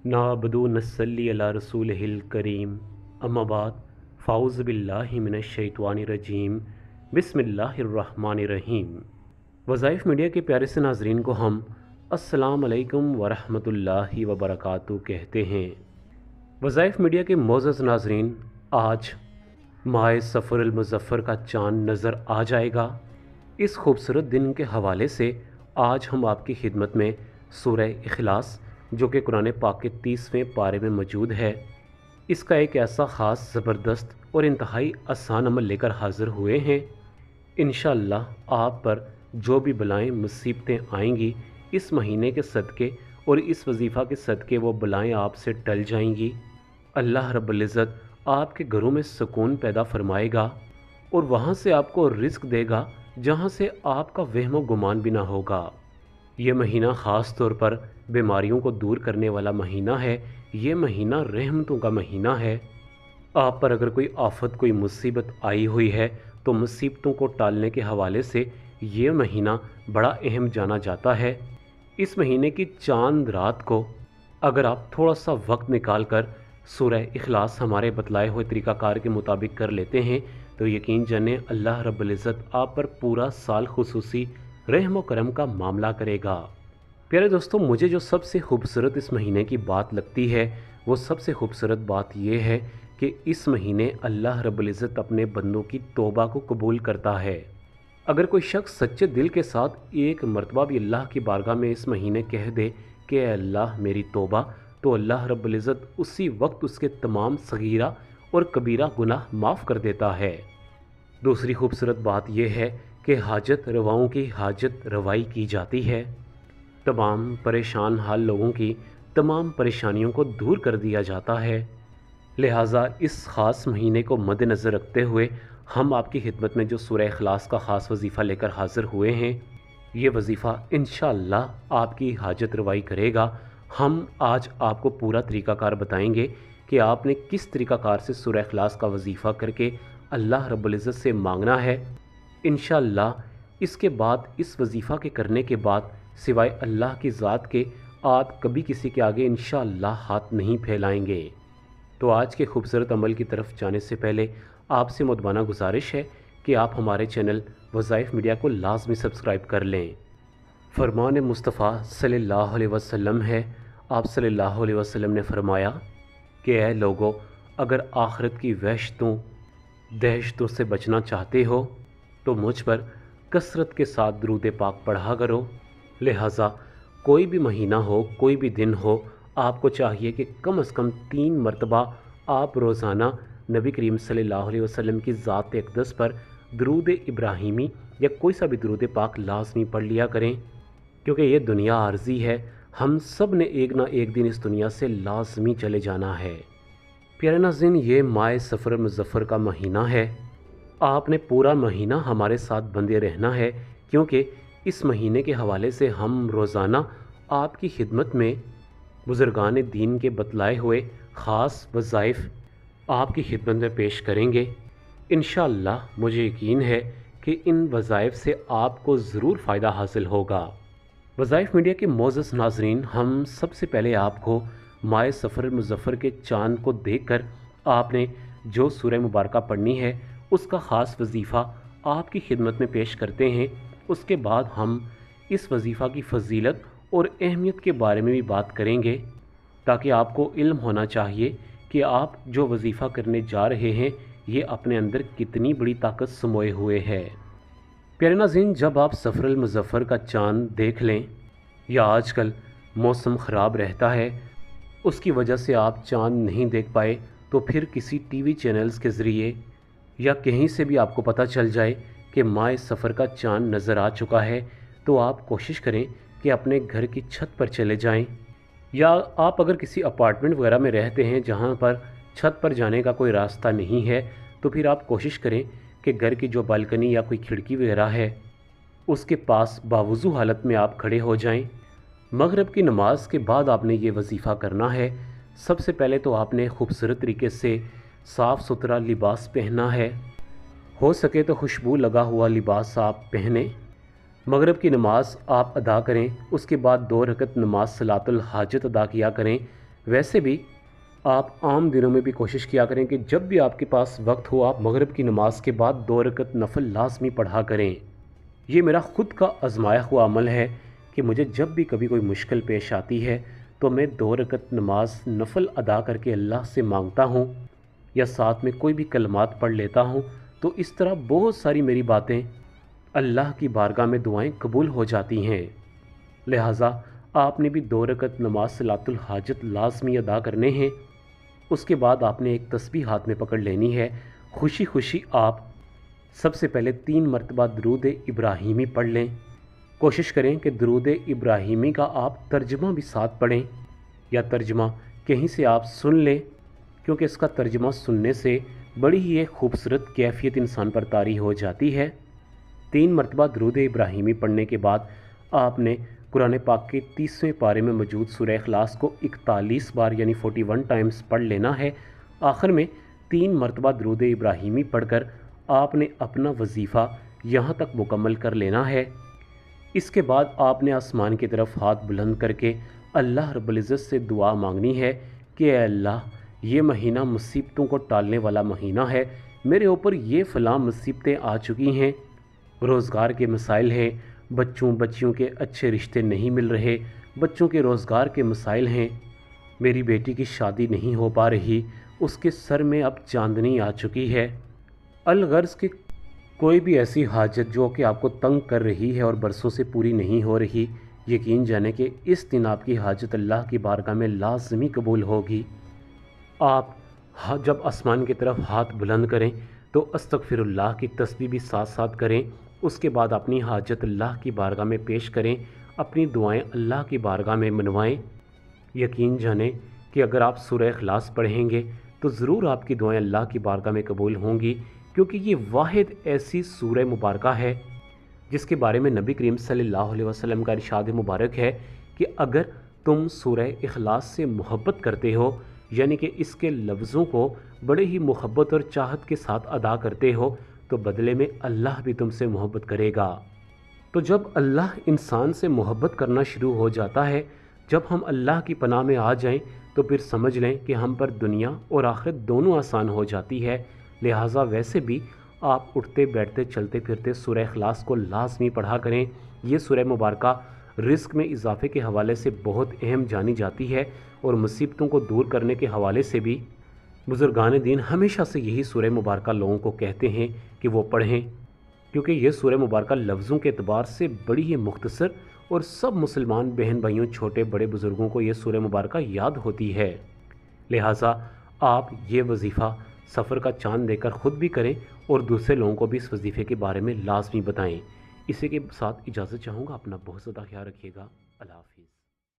नाबदु नस्सल्ली अला रसूलिहिल करीम अम्मा बाद फ़ाउज़ बिल्लाहि मिनश्शैतानिर्रजीम बिस्मिल्लाहिर्रहमानिर्रहीम। वज़ाइफ मीडिया के प्यारे से नाज़रीन को हम अस्सलाम अलैकुम वरहमतुल्लाहि वबरकातुहू कहते हैं। वज़ाइफ मीडिया के मोअज़्ज़ज़ नाज़रीन, आज माह सफ़र मुज़फ़्फ़र का चाँद नज़र आ जाएगा। इस खूबसूरत दिन के हवाले से आज हम आपकी खिदमत में सूरह इखलास, जो कि कुरान पाक के 30वें पारे में मौजूद है, इसका एक ऐसा ख़ास ज़बरदस्त और इंतहाई आसान अमल लेकर हाज़िर हुए हैं। इंशाअल्लाह आप पर जो भी बलाएँ मुसीबतें आएंगी, इस महीने के सदक़े और इस वजीफ़ा के सदक़े वो बलाएँ आपसे टल जाएंगी। अल्लाह रब्बुल इज़्ज़त आपके घरों में सुकून पैदा फरमाएगा और वहाँ से आपको रिज़्क़ देगा जहाँ से आपका वहम व गुमान भी ना होगा। ये महीना ख़ास तौर पर बीमारियों को दूर करने वाला महीना है। ये महीना रहमतों का महीना है। आप पर अगर कोई आफत, कोई मुसीबत आई हुई है तो मुसीबतों को टालने के हवाले से ये महीना बड़ा अहम जाना जाता है। इस महीने की चांद रात को अगर आप थोड़ा सा वक्त निकाल कर सूरह इखलास हमारे बतलाए हुए तरीक़ाकार के मुताबिक कर लेते हैं तो यकीन जाने अल्लाह रब्बुल इज़्ज़त आप पर पूरा साल खुसूसी रहम व करम का मामला करेगा। प्यारे दोस्तों, मुझे जो सबसे खूबसूरत इस महीने की बात लगती है वो सबसे खूबसूरत बात यह है कि इस महीने अल्लाह रब्बुल इज़्ज़त अपने बंदों की तौबा को कबूल करता है। अगर कोई शख्स सच्चे दिल के साथ एक मरतबा भी अल्लाह की बारगाह में इस महीने कह दे कि अल्लाह मेरी तौबा, तो अल्लाह रब्बुल इज़्ज़त उसी वक्त उसके तमाम सगीरा और कबीरा गुनाह माफ़ कर देता है। दूसरी खूबसूरत बात यह है कि हाजत रवाओं की हाजत रवाई की जाती है। तमाम परेशान हाल लोगों की तमाम परेशानियों को दूर कर दिया जाता है। लिहाजा इस ख़ास महीने को मद्देनज़र रखते हुए हम आपकी खिदमत में जो सूरह इखलास का ख़ास वजीफ़ा लेकर हाज़िर हुए हैं, ये वजीफ़ा इंशाअल्लाह आपकी हाजत रवाई करेगा। हम आज आपको पूरा तरीक़ाकार बताएंगे कि आपने किस तरीक़ाकार से सूरह इखलास का वजीफ़ा करके अल्लाह रब्बुल इज़्ज़त से मांगना है। इंशाअल्लाह इसके बाद, इस वजीफ़ा के करने के बाद, सिवाय अल्लाह की ज़ात के आप कभी किसी के आगे इंशाअल्लाह हाथ नहीं फैलाएंगे। तो आज के खूबसूरत अमल की तरफ जाने से पहले आपसे मुद्बाना गुजारिश है कि आप हमारे चैनल वज़ाइफ मीडिया को लाजमी सब्सक्राइब कर लें। फरमान मुस्तफ़ा सल्लल्लाहु अलैहि वसल्लम है, आप सल्लल्लाहु अलैहि वसल्लम ने फरमाया कि ऐ लोगों, अगर आखिरत की वहशतों दहशतों से बचना चाहते हो तो मुझ पर कसरत के साथ दुरूद पाक पढ़ा करो। लिहाजा कोई भी महीना हो, कोई भी दिन हो, आपको चाहिए कि कम से कम 3 मरतबा आप रोज़ाना नबी करीम सल्लल्लाहु अलैहि वसल्लम की ज़ात अक़दस पर दुरूद इब्राहिमी या कोई सा भी दुरूद पाक लाजमी पढ़ लिया करें, क्योंकि ये दुनिया आर्जी है। हम सब ने एक ना एक दिन इस दुनिया से लाजमी चले जाना है। प्यारे नाज़रीन, ये माह सफ़र मुज़फ़्फ़र का महीना है। आपने पूरा महीना हमारे साथ बंधे रहना है, क्योंकि इस महीने के हवाले से हम रोज़ाना आपकी खिदमत में बुज़ुर्गान दीन के बतलाए हुए ख़ास वज़ाइफ आपकी खिदमत में पेश करेंगे। इंशाअल्लाह मुझे यकीन है कि इन वज़ाइफ से आपको ज़रूर फ़ायदा हासिल होगा। वज़ाइफ मीडिया के मोअज़्ज़ज़ नाज़रीन, हम सबसे पहले आपको माह सफ़र मुज़फ़्फ़र के चाँद को देखकर आपने जो सूरह मुबारका पढ़नी है उसका ख़ास वजीफ़ा आपकी खिदमत में पेश करते हैं। उसके बाद हम इस वजीफ़ा की फ़जीलत और अहमियत के बारे में भी बात करेंगे, ताकि आपको इल्म होना चाहिए कि आप जो वजीफ़ा करने जा रहे हैं ये अपने अंदर कितनी बड़ी ताकत समोए हुए है। प्यारे नाज़रीन, जब आप सफ़र मुज़फ़्फ़र का चाँद देख लें या आजकल मौसम ख़राब रहता है, उसकी वजह से आप चाँद नहीं देख पाए, तो फिर किसी टीवी चैनल्स के ज़रिए या कहीं से भी आपको पता चल जाए कि माह सफ़र का चाँद नज़र आ चुका है, तो आप कोशिश करें कि अपने घर की छत पर चले जाएं, या आप अगर किसी अपार्टमेंट वगैरह में रहते हैं जहां पर छत पर जाने का कोई रास्ता नहीं है, तो फिर आप कोशिश करें कि घर की जो बालकनी या कोई खिड़की वगैरह है उसके पास बावुज़ू हालत में आप खड़े हो जाएं। मगरिब की नमाज के बाद आपने ये वजीफ़ा करना है। सबसे पहले तो आपने खूबसूरत तरीके से साफ़ सुथरा लिबास पहनना है। हो सके तो खुशबू लगा हुआ लिबास आप पहने। मगरिब की नमाज आप अदा करें, उसके बाद 2 रकत नमाज सलातुल हाजत अदा किया करें। वैसे भी आप आम दिनों में भी कोशिश किया करें कि जब भी आपके पास वक्त हो आप मगरिब की नमाज के बाद 2 रकत नफल लाजमी पढ़ा करें। ये मेरा ख़ुद का आजमाया हुआ अमल है कि मुझे जब भी कभी कोई मुश्किल पेश आती है तो मैं 2 रकत नमाज नफल अदा करके अल्लाह से मांगता हूँ या साथ में कोई भी कलमात पढ़ लेता हूँ। तो इस तरह बहुत सारी मेरी बातें अल्लाह की बारगाह में दुआएं कबूल हो जाती हैं। लिहाजा आपने भी 2 रकत नमाज सलातुल हाजत लाजमी अदा करने हैं। उसके बाद आपने एक तस्बीह हाथ में पकड़ लेनी है। खुशी खुशी आप सबसे पहले 3 मरतबा दरूद इब्राहीमी पढ़ लें। कोशिश करें कि दरूद इब्राहीमी का आप तर्जमा भी साथ पढ़ें या तर्जमा कहीं से आप सुन लें, क्योंकि इसका तर्जमा सुनने से बड़ी ही एक खूबसूरत कैफियत इंसान पर तारी हो जाती है। 3 मरतबा दरूद इब्राहीमी पढ़ने के बाद आपने कुरान पाक के 30वें पारे में मौजूद सूरह इखलास को 41 बार यानी 41 टाइम्स पढ़ लेना है। आखिर में 3 मरतबा दरूद इब्राहीमी पढ़कर आपने अपना वजीफ़ा यहाँ तक मुकम्मल कर लेना है। इसके बाद आपने आसमान की तरफ हाथ बुलंद करके अल्लाह रब्बुल इज़्ज़त से दुआ मांगनी है कि अल्लाह, ये महीना मुसीबतों को टालने वाला महीना है। मेरे ऊपर ये फ़लाँ मुसीबतें आ चुकी हैं, रोज़गार के मसाइल हैं, बच्चियों के अच्छे रिश्ते नहीं मिल रहे, बच्चों के रोज़गार के मसाइल हैं, मेरी बेटी की शादी नहीं हो पा रही, उसके सर में अब चांदनी आ चुकी है। अलगर्ज़ की कोई भी ऐसी हाजत जो कि आपको तंग कर रही है और बरसों से पूरी नहीं हो रही, यकीन जाने कि इस दिन आपकी हाजत अल्लाह की बारगाह में लाज़मी कबूल होगी। आप जब आसमान की तरफ हाथ बुलंद करें तो अस्तगफिरुल्लाह की तस्बीह भी साथ साथ करें। उसके बाद अपनी हाजत अल्लाह की बारगाह में पेश करें, अपनी दुआएं अल्लाह की बारगाह में मनवाएं। यकीन जानें कि अगर आप सूरह इखलास पढ़ेंगे तो ज़रूर आपकी दुआएं अल्लाह की बारगाह में कबूल होंगी, क्योंकि ये वाहिद ऐसी सूरह मुबारका है जिसके बारे में नबी करीम सल्लल्लाहु अलैहि वसल्लम का इरशाद मुबारक है कि अगर तुम सूरह इखलास से मोहब्बत करते हो, यानी कि इसके लफ्ज़ों को बड़े ही मोहब्बत और चाहत के साथ अदा करते हो, तो बदले में अल्लाह भी तुमसे मोहब्बत करेगा। तो जब अल्लाह इंसान से मोहब्बत करना शुरू हो जाता है, जब हम अल्लाह की पनाह में आ जाएं, तो फिर समझ लें कि हम पर दुनिया और आखिरत दोनों आसान हो जाती है। लिहाजा वैसे भी आप उठते बैठते चलते फिरते सूरह इखलास को लाजमी पढ़ा करें। ये सूरह मुबारका रिस्क में इजाफे के हवाले से बहुत अहम जानी जाती है और मुसीबतों को दूर करने के हवाले से भी बुज़ुर्गान दीन हमेशा से यही सूरह मुबारका लोगों को कहते हैं कि वो पढ़ें, क्योंकि ये सूरह मुबारका लफ्ज़ों के एतबार से बड़ी ही मुख्तसर और सब मुसलमान बहन भाइयों, छोटे बड़े बुज़ुर्गों को ये सूरह मुबारका याद होती है। लिहाजा आप ये वजीफ़ा सफ़र का चांद देकर ख़ुद भी करें और दूसरे लोगों को भी इस वजीफ़े के बारे में लाजमी बताएं। इसी के साथ इजाज़त चाहूँगा। अपना बहुत ज़्यादा ख्याल रखिएगा। अल्लाह हाफ़िज़।